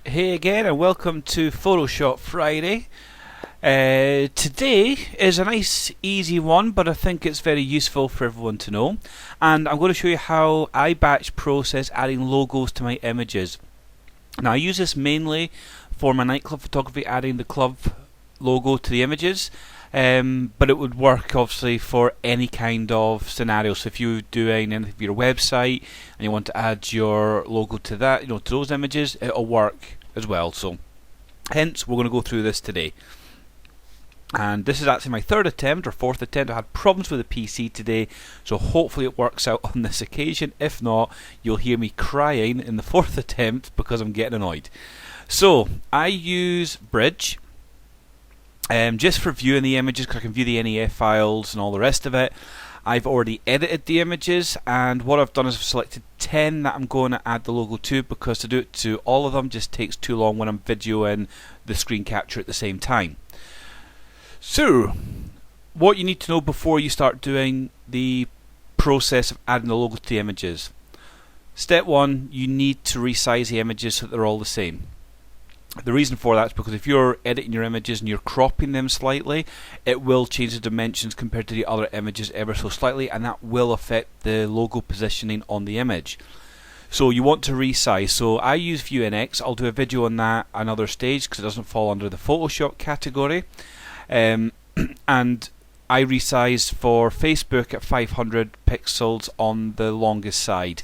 Hey again, and welcome to Photoshop Friday. Today is a nice easy one, but I think it's very useful for everyone to know. And I'm going to show you how I batch process adding logos to my images. Now I use this mainly for my nightclub photography, adding the club logo to the images. But it would work obviously for any kind of scenario. So if you're doing anything for your website and you want to add your logo to that, to those images, it'll work as well. So hence we're going to go through this today. And this is actually my third attempt or fourth attempt. I had problems with the PC today, so hopefully it works out on this occasion. If not, you'll hear me crying in the fourth attempt because I'm getting annoyed. So I use Bridge. Just for viewing the images, because I can view the NEF files and all the rest of it. I've already edited the images, and what I've done is I've selected 10 that I'm going to add the logo to, because to do it to all of them just takes too long when I'm videoing the screen capture at the same time. So, what you need to know before you start doing the process of adding the logo to the images. Step 1, you need to resize the images so that they're all the same. The reason for that is because if you're editing your images and you're cropping them slightly, it will change the dimensions compared to the other images ever so slightly, and that will affect the logo positioning on the image. So you want to resize. So I use View NX. I'll do a video on that another stage because it doesn't fall under the Photoshop category. And I resize for Facebook at 500 pixels on the longest side.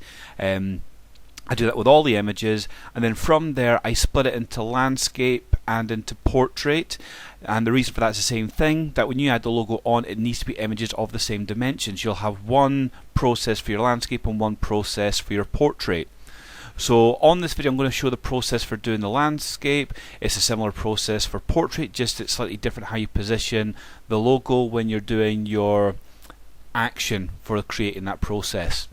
I do that with all the images, and then from there I split it into landscape and into portrait. And the reason for that is the same thing, that when you add the logo on, it needs to be images of the same dimensions. You'll have one process for your landscape and one process for your portrait. So on this video I'm going to show the process for doing the landscape. It's a similar process for portrait, just it's slightly different how you position the logo when you're doing your action for creating that process.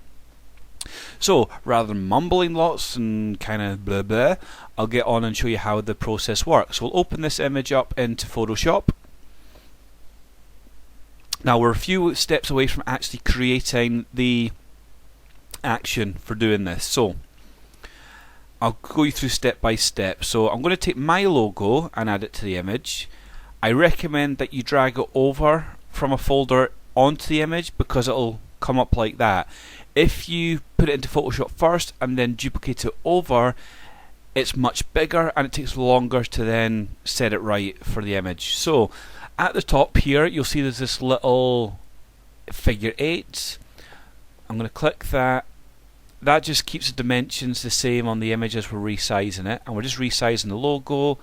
So rather than mumbling lots and kind of blah blah, I'll get on and show you how the process works. So we'll open this image up into Photoshop. Now we're a few steps away from actually creating the action for doing this. So I'll go you through step by step. So I'm going to take my logo and add it to the image. I recommend that you drag it over from a folder onto the image because it'll come up like that. If you put it into Photoshop first and then duplicate it over, it's much bigger and it takes longer to then set it right for the image. So at the top here you'll see there's this little figure 8. I'm going to click that. That just keeps the dimensions the same on the image as we're resizing it, and we're just resizing the logo,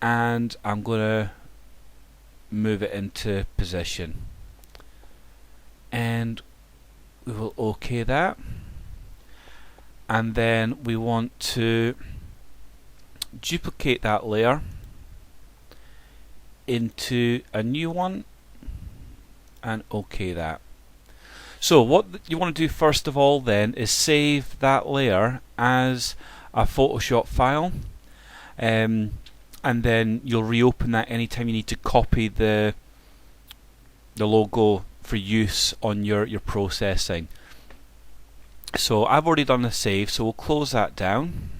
and I'm going to move it into position, and we will OK that. And then we want to duplicate that layer into a new one and OK that. So what you want to do first of all then is save that layer as a Photoshop file, and then you'll reopen that anytime you need to copy the logo for use on your processing. So I've already done a save, so we'll close that down.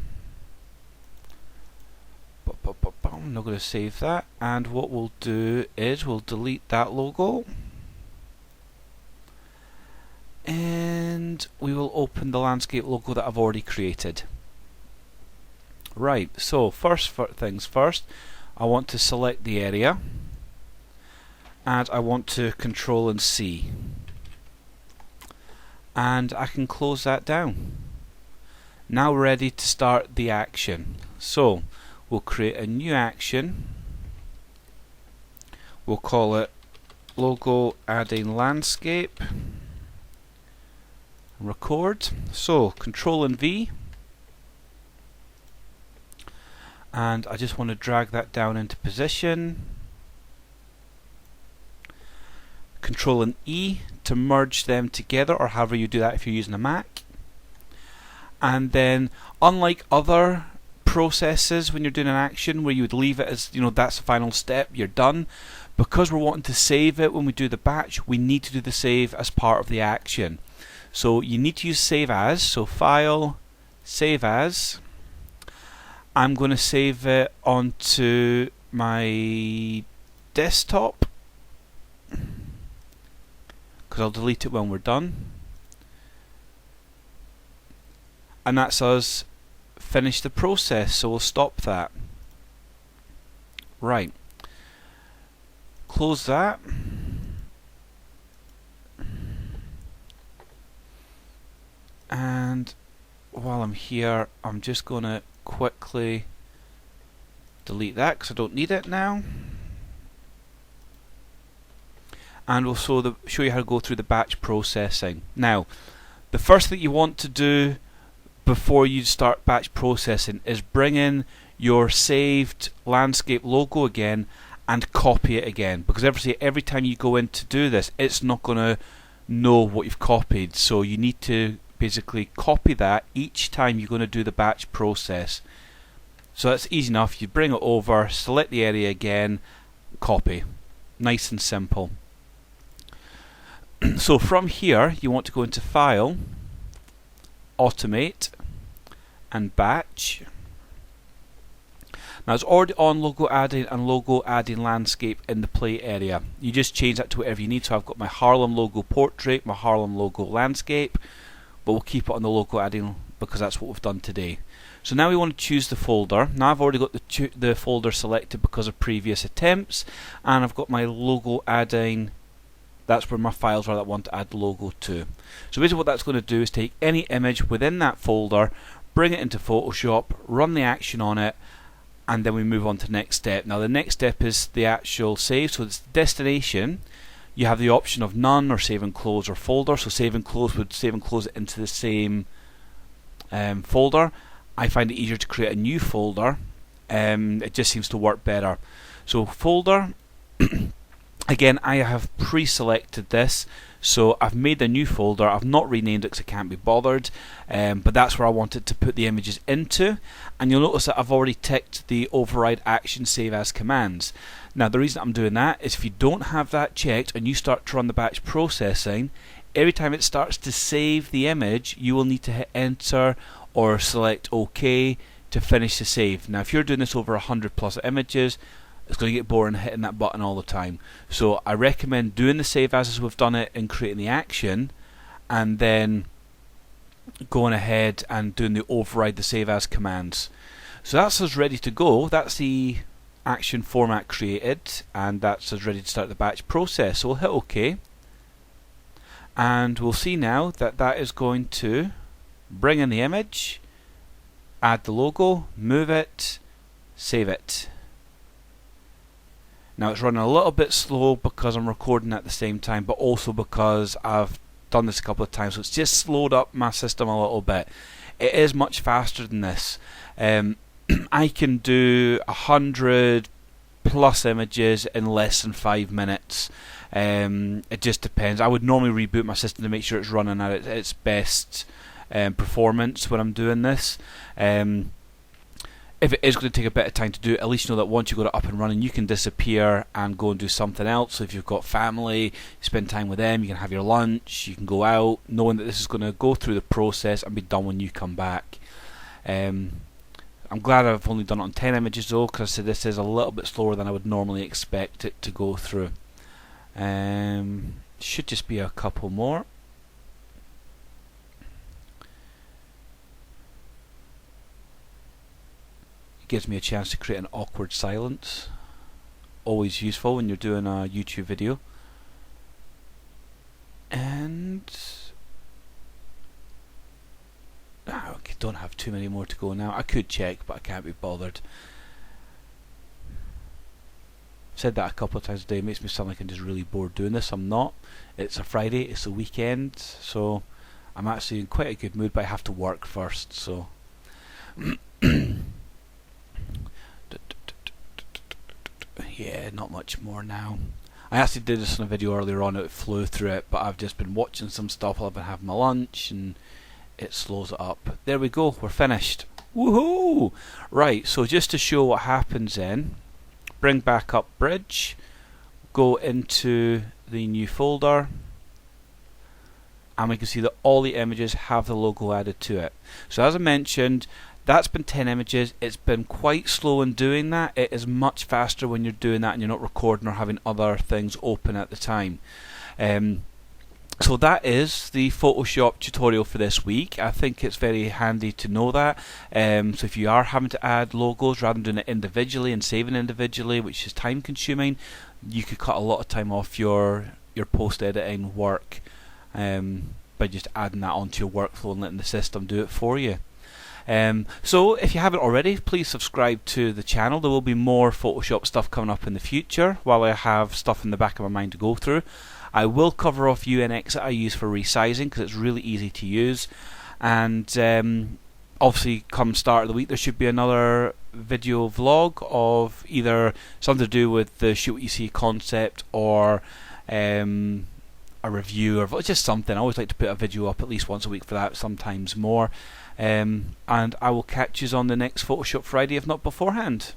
I'm not going to save that, and what we'll do is we'll delete that logo, and we will open the landscape logo that I've already created. Right, so first things first, I want to select the area, and I want to Control and C, and I can close that down. Now we're ready to start the action. So we'll create a new action. We'll call it logo adding landscape. Record. So Control and V, and I just want to drag that down into position. Control and E to merge them together, or however you do that if you're using a Mac. And then, unlike other processes when you're doing an action where you would leave it as, that's the final step, you're done, because we're wanting to save it when we do the batch, we need to do the save as part of the action. So you need to use Save As, so File, Save As, I'm going to save it onto my desktop because I'll delete it when we're done. And that's us finished the process, so we'll stop that. Right. Close that. And while I'm here, I'm just going to quickly delete that because I don't need it now. And we'll show you how to go through the batch processing. Now, the first thing you want to do before you start batch processing is bring in your saved landscape logo again and copy it again, because every time you go in to do this, it's not going to know what you've copied, so you need to basically copy that each time you're going to do the batch process. So that's easy enough. You bring it over, select the area again, copy. Nice and simple. So from here you want to go into File, Automate and Batch. Now it's already on logo adding and logo adding landscape in the play area. You just change that to whatever you need. So I've got my Harlem logo portrait, my Harlem logo landscape, but we'll keep it on the logo adding because that's what we've done today. So now we want to choose the folder. Now I've already got the folder selected because of previous attempts, and I've got my logo adding. That's where my files are that I want to add the logo to. So basically what that's going to do is take any image within that folder, bring it into Photoshop, run the action on it, and then we move on to the next step. Now the next step is the actual save, so it's the destination. You have the option of none or save and close or folder. So save and close would save and close it into the same folder. I find it easier to create a new folder. It just seems to work better. So folder, again I have pre-selected this, so I've made a new folder. I've not renamed it because I can't be bothered, but that's where I wanted to put the images into. And you'll notice that I've already ticked the override action save as commands. Now the reason I'm doing that is if you don't have that checked and you start to run the batch processing, every time it starts to save the image you will need to hit enter or select OK to finish the save. Now if you're doing this over 100 plus images, it's going to get boring hitting that button all the time. So I recommend doing the save as we've done it and creating the action, and then going ahead and doing the override the save as commands. So that's us ready to go. That's the action format created, and that's us ready to start the batch process. So we'll hit OK, and we'll see now that that is going to bring in the image, add the logo, move it, save it. Now it's running a little bit slow because I'm recording at the same time, but also because I've done this a couple of times, so it's just slowed up my system a little bit. It is much faster than this. I can do 100 plus images in less than 5 minutes. It just depends. I would normally reboot my system to make sure it's running at its best performance when I'm doing this. If it is going to take a bit of time to do it, at least you know that once you got it up and running you can disappear and go and do something else. So if you've got family, spend time with them, you can have your lunch, you can go out knowing that this is going to go through the process and be done when you come back. I'm glad I've only done it on 10 images though, because I said this is a little bit slower than I would normally expect it to go through. Should just be a couple more. Gives me a chance to create an awkward silence. Always useful when you're doing a YouTube video. And okay, don't have too many more to go now. I could check, but I can't be bothered. I've said that a couple of times a day. It makes me sound like I'm just really bored doing this. I'm not. It's a Friday, it's a weekend, so I'm actually in quite a good mood, but I have to work first, so yeah, not much more now. I actually did this in a video earlier on, it flew through it, but I've just been watching some stuff while I've been having my lunch and it slows it up. There we go, we're finished. Woohoo! Right, so just to show what happens then, bring back up Bridge, go into the new folder, and we can see that all the images have the logo added to it. So as I mentioned, That's been 10 images. It's been quite slow in doing that. It is much faster when you're doing that and you're not recording or having other things open at the time. So that is the Photoshop tutorial for this week. I think it's very handy to know that. So if you are having to add logos rather than doing it individually and saving individually, which is time consuming, you could cut a lot of time off your post editing work by just adding that onto your workflow and letting the system do it for you. So if you haven't already, please subscribe to the channel. There will be more Photoshop stuff coming up in the future while I have stuff in the back of my mind to go through. I will cover off UNX that I use for resizing because it's really easy to use, and obviously come start of the week there should be another video vlog of either something to do with the shoot what you see concept or a review or just something. I always like to put a video up at least once a week for that, sometimes more, and I will catch you on the next Photoshop Friday if not beforehand.